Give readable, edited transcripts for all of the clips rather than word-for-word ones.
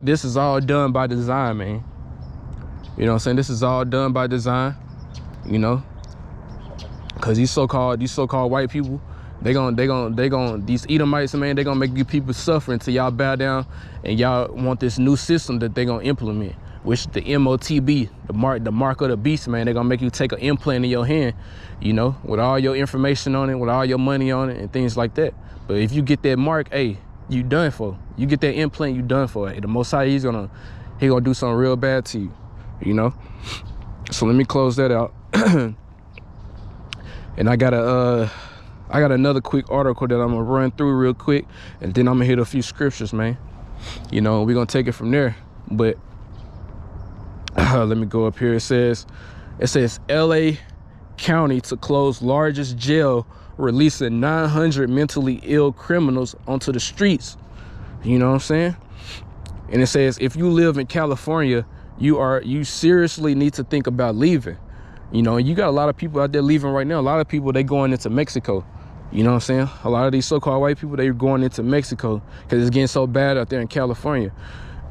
this is all done by design, man. You know what I'm saying? This is all done by design, you know, because these so-called white people, they gon' these Edomites, man, they gonna make you people suffer until y'all bow down and y'all want this new system that they gonna implement, which the MOTB, the mark of the beast, man. They gonna make you take an implant in your hand, you know, with all your information on it, with all your money on it and things like that. But if you get that mark, hey, you done for. You get that implant, you done for. Hey, the Most High, he gonna do something real bad to you, you know. So let me close that out. And I got another quick article that I'm gonna run through real quick, and then I'm gonna hit a few scriptures, man. You know, we're gonna take it from there. But let me go up here. It says LA County to close largest jail, releasing 900 mentally ill criminals onto the streets. You know what I'm saying? And it says, if you live in California, you seriously need to think about leaving. You know, and you got a lot of people out there leaving right now. A lot of people, they going into Mexico. You know what I'm saying? A lot of these so-called white people, they're going into Mexico because it's getting so bad out there in California.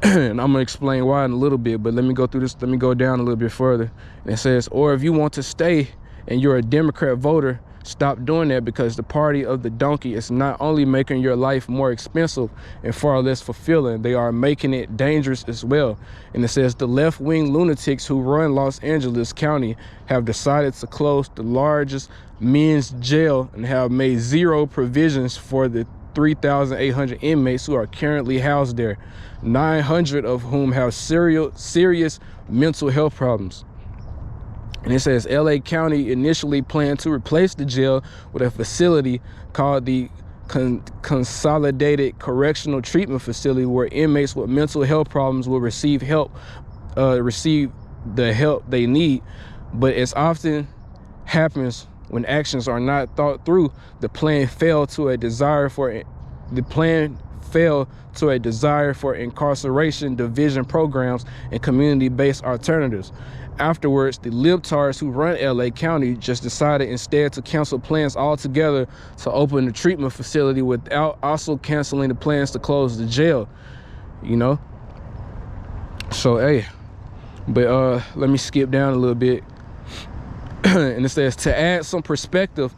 And I'm gonna explain why in a little bit, but let me go through this. Let me go down a little bit further. And it says, or if you want to stay and you're a Democrat voter, stop doing that, because the party of the donkey is not only making your life more expensive and far less fulfilling, they are making it dangerous as well. And it says the left-wing lunatics who run Los Angeles County have decided to close the largest men's jail and have made zero provisions for the 3,800 inmates who are currently housed there, 900 of whom have serious mental health problems. And it says LA County initially planned to replace the jail with a facility called the Consolidated Correctional Treatment Facility, where inmates with mental health problems will receive the help they need. But as often happens when actions are not thought through, the plan failed to a desire for incarceration division programs and community-based alternatives. Afterwards, the libtards who run LA County just decided instead to cancel plans altogether to open the treatment facility without also canceling the plans to close the jail, you know. So, hey, but let me skip down a little bit. And it says, to add some perspective,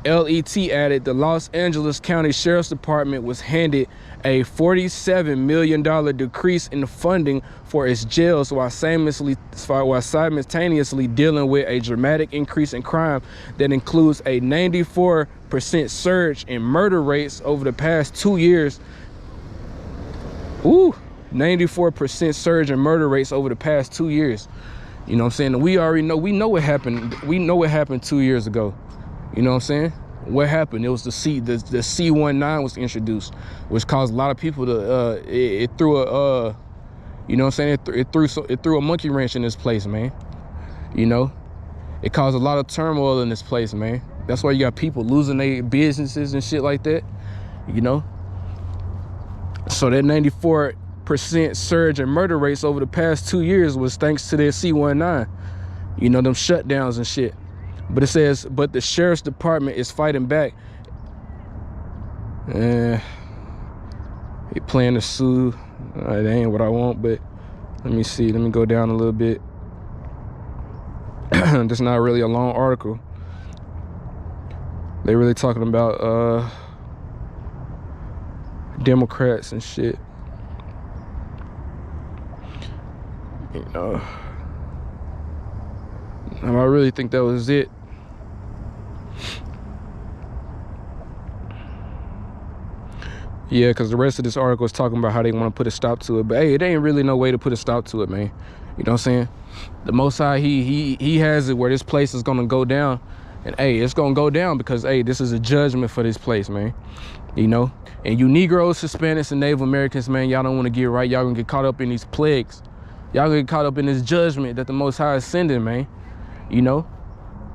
LET added the Los Angeles County Sheriff's Department was handed a $47 million decrease in funding for its jails while simultaneously dealing with a dramatic increase in crime that includes a 94% surge in murder rates over the past 2 years. 94% surge in murder rates over the past 2 years. You know what I'm saying? We already know. We know what happened. We know what happened 2 years ago. You know what I'm saying? What happened? It was the C-19 was introduced, which caused a lot of people to it threw a you know what I'm saying? It threw a monkey wrench in this place, man. You know, it caused a lot of turmoil in this place, man. That's why you got people losing their businesses and shit like that. You know, so that 94% surge in murder rates over the past 2 years was thanks to their C-19. You know, them shutdowns and shit. But it says, but the sheriff's department is fighting back. He planning to sue. That ain't what I want, but let me see. Let me go down a little bit. This is not really a long article. They really talking about Democrats and shit. You know, I really think that was it. Yeah, because the rest of this article is talking about how they want to put a stop to it. But hey, it ain't really no way to put a stop to it, man. You know what I'm saying? The Most High, he has it where this place is going to go down. And hey, it's going to go down because, hey, this is a judgment for this place, man. You know? And you Negroes, Hispanics, and Native Americans, man, y'all don't want to get right. Y'all going to get caught up in these plagues. Y'all going to get caught up in this judgment that the Most High is sending, man. You know?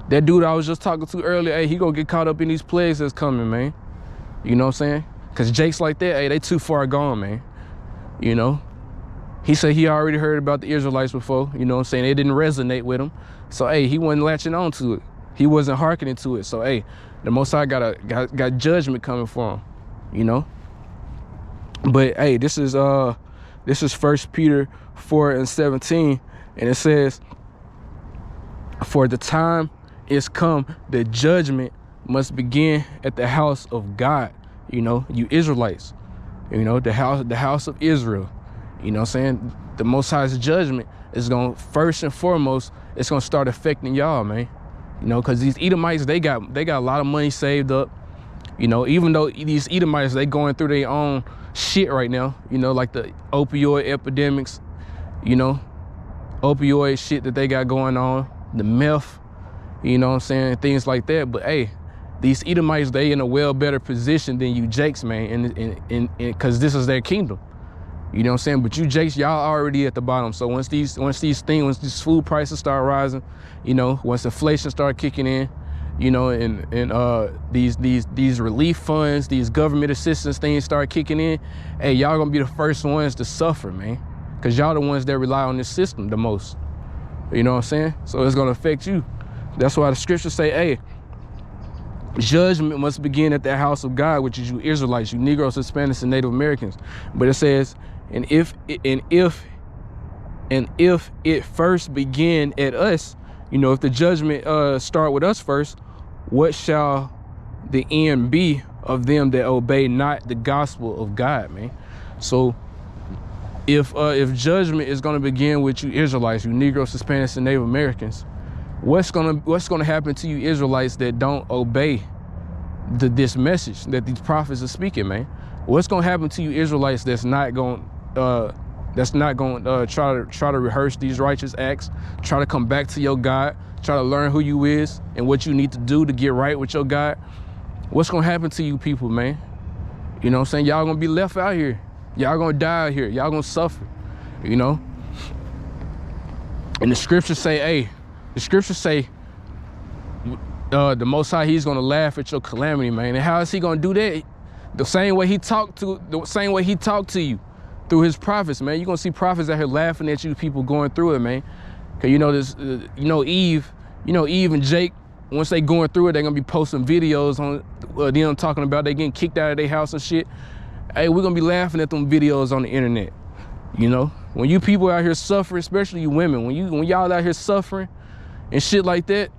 That dude I was just talking to earlier, hey, he going to get caught up in these plagues that's coming, man. You know what I'm saying? Because jakes like that, hey, they too far gone, man. You know? He said he already heard about the Israelites before. You know what I'm saying? It didn't resonate with him. So, hey, he wasn't latching on to it. He wasn't hearkening to it. So, hey, the Most High got judgment coming for him. You know? But, hey, this is This is 1 Peter 4:17, and it says, "For the time is come that judgment must begin at the house of God." You know, you Israelites, you know, the house of Israel. You know what I'm saying? The Most High's judgment is going to, first and foremost, it's going to start affecting y'all, man. You know, because these Edomites, they got a lot of money saved up. You know, even though these Edomites, they going through their own shit right now, you know, like the opioid epidemics, you know, opioid shit that they got going on, the meth, you know what I'm saying, things like that. But hey, these Edomites, they in a well better position than you Jakes, man, and because this is their kingdom. You know what I'm saying? But you Jakes, y'all already at the bottom. So once these food prices start rising, you know, once inflation start kicking in, you know, and these relief funds, these government assistance things start kicking in, hey, y'all gonna be the first ones to suffer, man, because y'all the ones that rely on this system the most. You know what I'm saying? So it's gonna affect you. That's why the scriptures say, hey, judgment must begin at the house of God, which is you Israelites, you Negroes, Hispanics, and Native Americans. But it says, and if it first begin at us, you know, if the judgment start with us first, what shall the end be of them that obey not the gospel of God, man? So if judgment is going to begin with you Israelites, you Negroes, Hispanics, and Native Americans, what's gonna happen to you Israelites that don't obey this message that these prophets are speaking, man? What's gonna happen to you Israelites that's not going try to rehearse these righteous acts, try to come back to your God, try to learn who you is and what you need to do to get right with your God? What's gonna happen to you people, man? You know what I'm saying? Y'all gonna be left out here. Y'all gonna die out here. Y'all gonna suffer, you know? And the scriptures say, hey, the Most High, he's gonna laugh at your calamity, man. And how is he gonna do that? The same way he talked to you through his prophets, man. You're gonna see prophets out here laughing at you people going through it, man. Cause you know this, Eve and Jake, once they going through it, they're gonna be posting videos on them talking about they getting kicked out of their house and shit. Hey, we're gonna be laughing at them videos on the internet. You know, when you people out here suffering, especially you women, when y'all out here suffering and shit like that,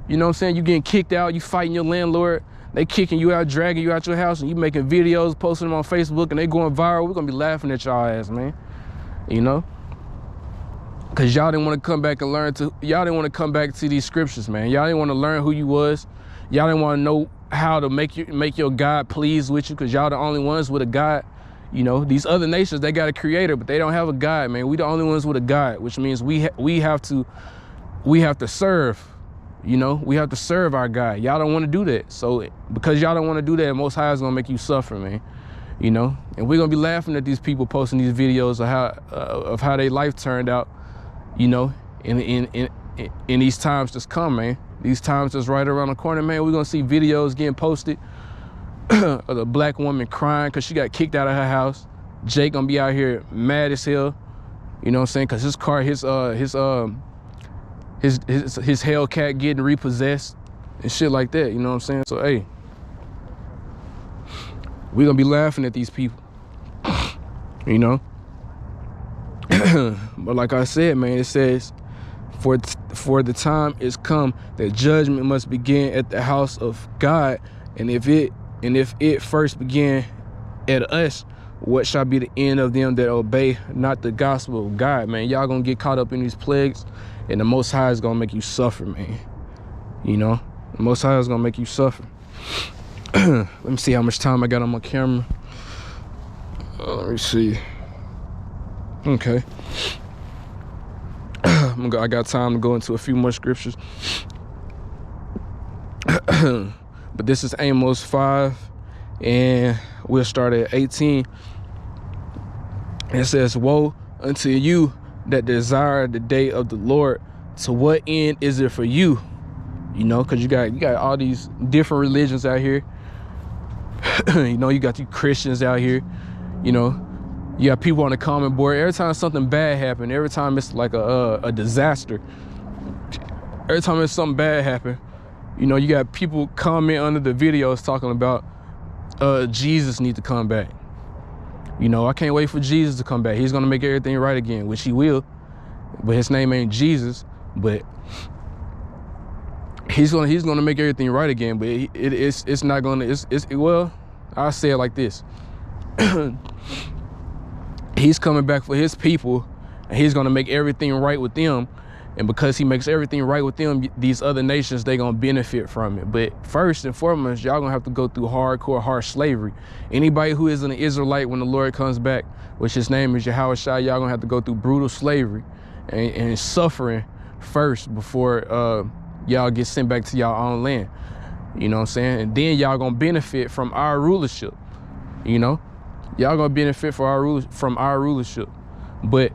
you know what I'm saying? You getting kicked out, you fighting your landlord, they kicking you out, dragging you out your house, and you making videos, posting them on Facebook, and they going viral. We're gonna be laughing at y'all ass, man. You know? Cause y'all didn't want to come back and y'all didn't want to come back to these scriptures, man. Y'all didn't want to learn who you was. Y'all didn't want to know how to make your God pleased with you, cause y'all the only ones with a God. You know, these other nations, they got a creator, but they don't have a God, man. We the only ones with a God, which means we have to serve. You know, we have to serve our God. Y'all don't want to do that. So because y'all don't want to do that, Most High is gonna make you suffer, man. You know, and we're gonna be laughing at these people posting these videos of how their life turned out. You know, in these times that's come, man. These times that's right around the corner, man. We're gonna see videos getting posted of the black woman crying because she got kicked out of her house. Jake gonna be out here mad as hell. You know what I'm saying? Because his car, his Hellcat getting repossessed and shit like that. You know what I'm saying? So hey, we're gonna be laughing at these people. You know. But like I said, man, it says, for the time is come that judgment must begin at the house of God, and if it first begin at us, what shall be the end of them that obey not the gospel of God, man? Y'all gonna get caught up in these plagues, and the Most High is gonna make you suffer, man. You know, the Most High is gonna make you suffer. Let me see how much time I got on my camera. Let me see. Okay. I got time to go into a few more scriptures. But this is Amos 5, and we'll start at 18. It says, woe unto you that desire the day of the Lord. To what end is it for you? You know, because you got all these different religions out here. You know, you got you Christians out here. You know, you got people on the comment board. Every time something bad happens, every time it's like a disaster, every time it's something bad happen, you know, you got people comment under the videos talking about Jesus need to come back. You know, I can't wait for Jesus to come back. He's gonna make everything right again, which he will. But his name ain't Jesus. But he's gonna make everything right again. But it's not gonna. Well, I'll say it like this. He's coming back for his people, and he's gonna make everything right with them. And because he makes everything right with them, these other nations, they gonna benefit from it. But first and foremost, y'all gonna have to go through hardcore, harsh slavery. Anybody who is an Israelite when the Lord comes back, which his name is Yahweh Shai, y'all gonna have to go through brutal slavery and suffering first before y'all get sent back to y'all own land. You know what I'm saying? And then y'all gonna benefit from our rulership. You know, y'all gonna benefit from our rulership. But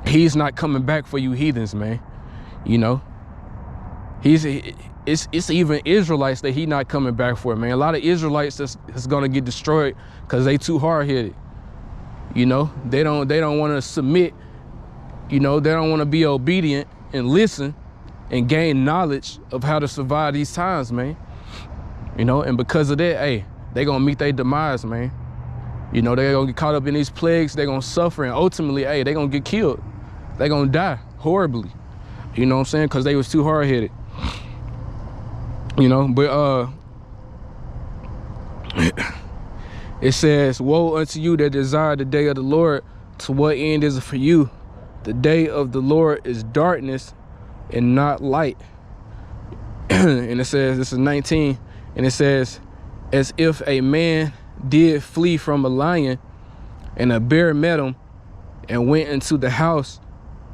he's not coming back for you heathens, man. You know, it's even Israelites that he not coming back for, man. A lot of Israelites that's gonna get destroyed because they too hard-headed. You know, they don't want to submit. You know, they don't want to be obedient and listen and gain knowledge of how to survive these times, man. You know, and because of that, hey, they gonna meet their demise, man. You know, they're gonna get caught up in these plagues, they're gonna suffer, and ultimately, hey, they're gonna get killed. They're gonna die horribly. You know what I'm saying? Because they was too hard-headed. You know, but it says, woe unto you that desire the day of the Lord, to what end is it for you? The day of the Lord is darkness and not light. And it says, this is 19, and it says, as if a man did flee from a lion, and a bear met him, and went into the house,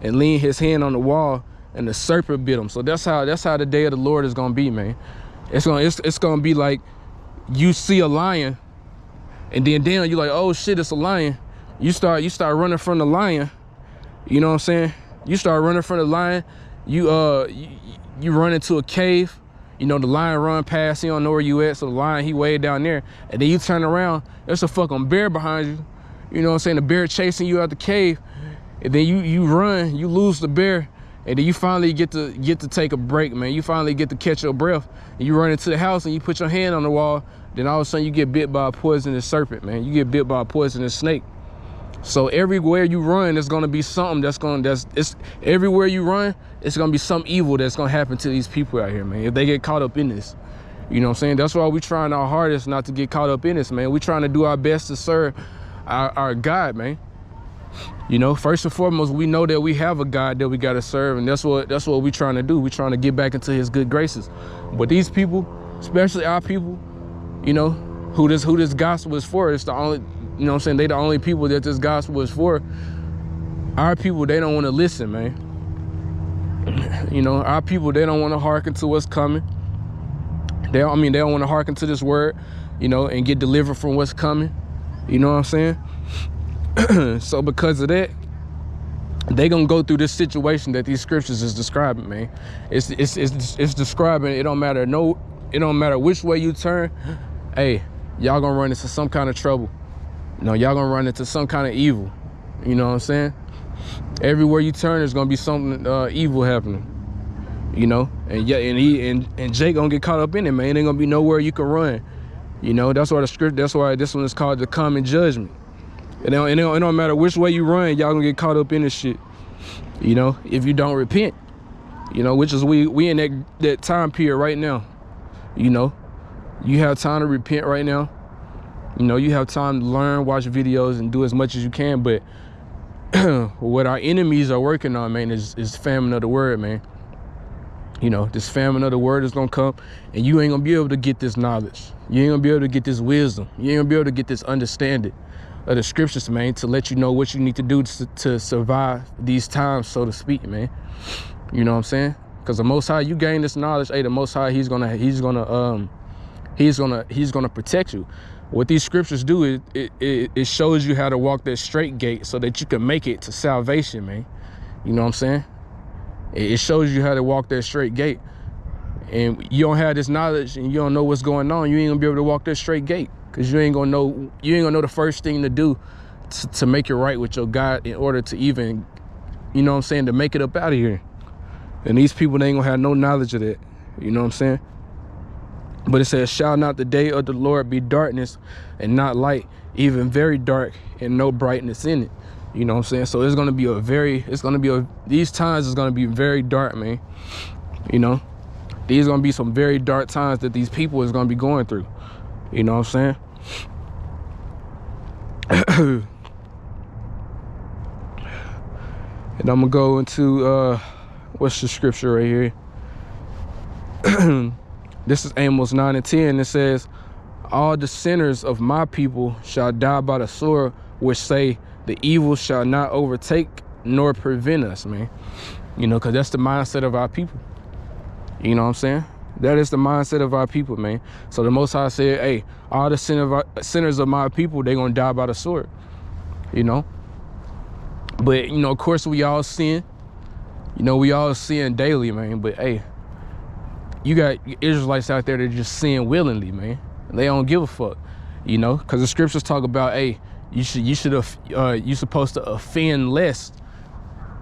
and leaned his hand on the wall, and the serpent bit him. So that's how the day of the Lord is gonna be, man. It's gonna be like you see a lion, and then you're like, oh shit, it's a lion. You start running from the lion. You know what I'm saying? You start running from the lion. You run into a cave. You know, the lion run past, he don't know where you at, so the lion, he way down there. And then you turn around, there's a fucking bear behind you. You know what I'm saying? The bear chasing you out the cave. And then you run, you lose the bear, and then you finally get to take a break, man. You finally get to catch your breath, and you run into the house and you put your hand on the wall. Then all of a sudden you get bit by a poisonous serpent, man. You get bit by a poisonous snake. So everywhere you run, there's gonna be something everywhere you run, it's gonna be some evil that's gonna happen to these people out here, man, if they get caught up in this. You know what I'm saying? That's why we're trying our hardest not to get caught up in this, man. We're trying to do our best to serve our God, man. You know, first and foremost, we know that we have a God that we gotta serve, and that's what we're trying to do. We're trying to get back into his good graces. But these people, especially our people, you know, who this gospel is for, it's the only, you know what I'm saying, they the only people that this gospel is for. Our people, they don't want to listen, man. You know, our people, they don't want to hearken to what's coming. They don't want to hearken to this word, you know, and get delivered from what's coming. You know what I'm saying? So because of that, they gonna go through this situation that these scriptures is describing, man. It's describing, it don't matter which way you turn. Hey, y'all gonna run into some kind of trouble. You know, y'all gonna run into some kind of evil. You know what I'm saying? Everywhere you turn, there's gonna be something evil happening. You know, and yeah, and Jake gonna get caught up in it, man. Ain't gonna be nowhere you can run. You know, that's why this one is called the common judgment. It don't matter which way you run, y'all gonna get caught up in this shit. You know, if you don't repent. You know, which is we in that time period right now. You know, you have time to repent right now. You know, you have time to learn, watch videos, and do as much as you can. But what our enemies are working on, man, is famine of the word, man. You know, this famine of the word is gonna come, and you ain't gonna be able to get this knowledge. You ain't gonna be able to get this wisdom. You ain't gonna be able to get this understanding of the scriptures, man, to let you know what you need to do to survive these times, so to speak, man. You know what I'm saying? Because the Most High, you gain this knowledge. Hey, the Most High, he's gonna protect you. What these scriptures do, it shows you how to walk that straight gate so that you can make it to salvation, man. You know what I'm saying? It shows you how to walk that straight gate. And you don't have this knowledge and you don't know what's going on, you ain't gonna be able to walk that straight gate, because you ain't gonna know the first thing to do to make it right with your God in order to even, you know what I'm saying, to make it up out of here. And these people, they ain't gonna have no knowledge of that. You know what I'm saying? But it says, shall not the day of the Lord be darkness and not light, even very dark and no brightness in it. You know what I'm saying? So these times is gonna be very dark, man. You know, these gonna be some very dark times that these people is gonna be going through. You know what I'm saying? And I'm gonna go into what's the scripture right here? This is Amos 9:10. It says, all the sinners of my people shall die by the sword, which say the evil shall not overtake nor prevent us, man. You know, because that's the mindset of our people. You know what I'm saying? That is the mindset of our people, man. So the Most High said, hey, all the sinners of my people, they're going to die by the sword. You know? But, you know, of course, we all sin. You know, we all sin daily, man. But, hey, you got Israelites out there that just sin willingly, man. They don't give a fuck, you know? Because the scriptures talk about, hey, you're supposed to offend less.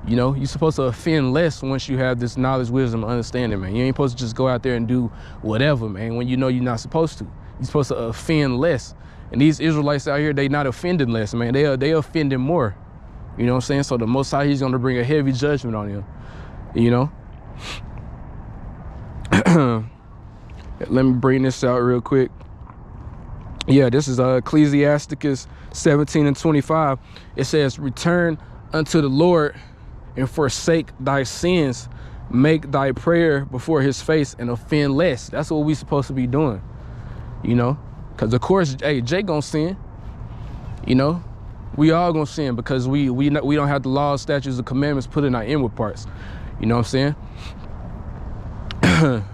You know, you're supposed to offend less once you have this knowledge, wisdom, understanding, man. You ain't supposed to just go out there and do whatever, man, when you know you're not supposed to. You're supposed to offend less. And these Israelites out here, they not offending less, man. They offending more. You know what I'm saying? So the Most High, he's going to bring a heavy judgment on them, you know? Let me bring this out real quick. Yeah, this is Ecclesiasticus 17:25. It says, return unto the Lord and forsake thy sins. Make thy prayer before his face and offend less. That's what we supposed to be doing, you know? Because, of course, hey, Jake gonna sin, you know? We all gonna sin because we don't have the laws, statutes, and commandments put in our inward parts. You know what I'm saying?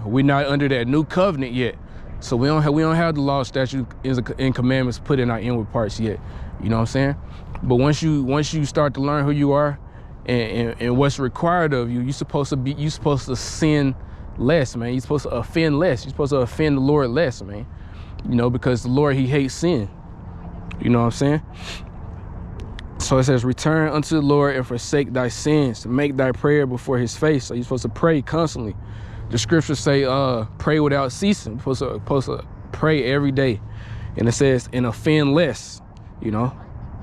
We're not under that new covenant yet. So we don't have the law, statutes, and commandments put in our inward parts yet. You know what I'm saying? But once you start to learn who you are and what's required of you, you're supposed to sin less, man. You're supposed to offend less. You're supposed to offend the Lord less, man. You know, because the Lord, he hates sin. You know what I'm saying? So it says, return unto the Lord and forsake thy sins. Make thy prayer before his face. So you're supposed to pray constantly. The scriptures say, pray without ceasing. You're supposed to pray every day. And it says, and offend less, you know.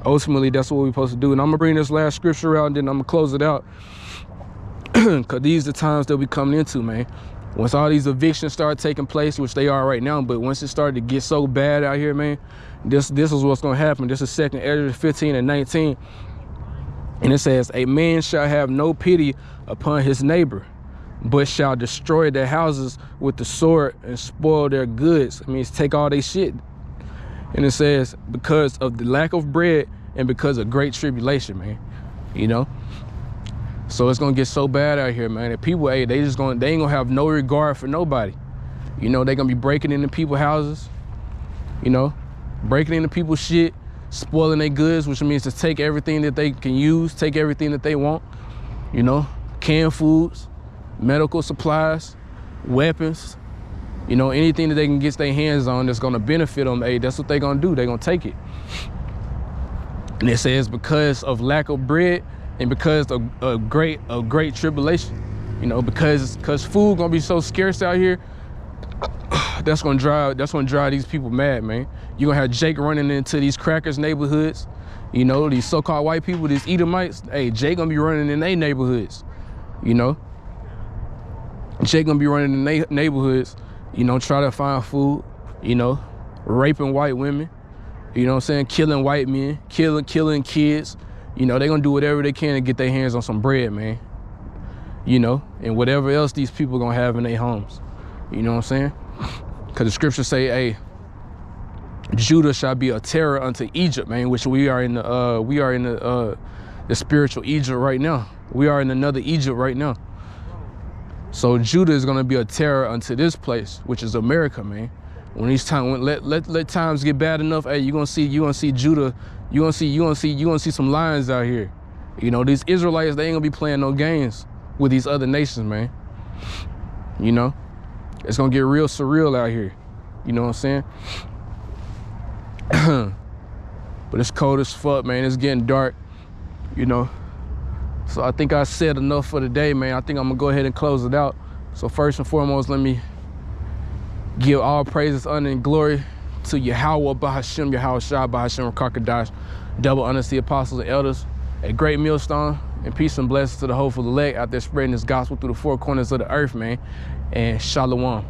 Ultimately, that's what we're supposed to do. And I'm going to bring this last scripture out, and then I'm going to close it out. Because these are the times that we coming into, man. Once all these evictions start taking place, which they are right now, but once it started to get so bad out here, man, this is what's going to happen. This is 2 Ezra 15:19. And it says, a man shall have no pity upon his neighbor, but shall destroy their houses with the sword and spoil their goods. It means take all their shit. And it says, because of the lack of bread and because of great tribulation, man. You know? So it's gonna get so bad out here, man. And people, hey, they ain't gonna have no regard for nobody. You know, they gonna be breaking into people's houses, you know, breaking into people's shit, spoiling their goods, which means to take everything that they can use, take everything that they want, you know, canned foods, medical supplies, weapons, you know, anything that they can get their hands on that's gonna benefit them, hey, that's what they gonna do. They gonna take it. And it says because of lack of bread and because of great tribulation, you know, because food gonna be so scarce out here. That's gonna drive these people mad, man. You're gonna have Jake running into these crackers neighborhoods, you know, these so-called white people, these Edomites. Hey, Jake gonna be running in their neighborhoods, you know. Jake gonna be running in their neighborhoods, you know, try to find food, you know, raping white women, you know what I'm saying, killing white men, killing kids. You know, they're gonna do whatever they can to get their hands on some bread, man. You know, and whatever else these people gonna have in their homes. You know what I'm saying? Because the scriptures say, hey, Judah shall be a terror unto Egypt, man, which we are in the spiritual Egypt right now. We are in another Egypt right now. So Judah is gonna be a terror unto this place, which is America, man. When let times get bad enough, hey, you gonna see Judah, you gonna see some lions out here. You know, these Israelites, they ain't gonna be playing no games with these other nations, man. You know, it's gonna get real surreal out here. You know what I'm saying? But it's cold as fuck, man. It's getting dark, you know. So I think I said enough for today, man. I think I'm gonna go ahead and close it out. So first and foremost, let me give all praises, honor, and glory to Yahweh Bahashim, Yahweh Shah Bahashim Rakakadash. Double honors to the apostles and elders, a great millstone, and peace and blessings to the hopeful elect out there spreading this gospel through the four corners of the earth, man. And shalom.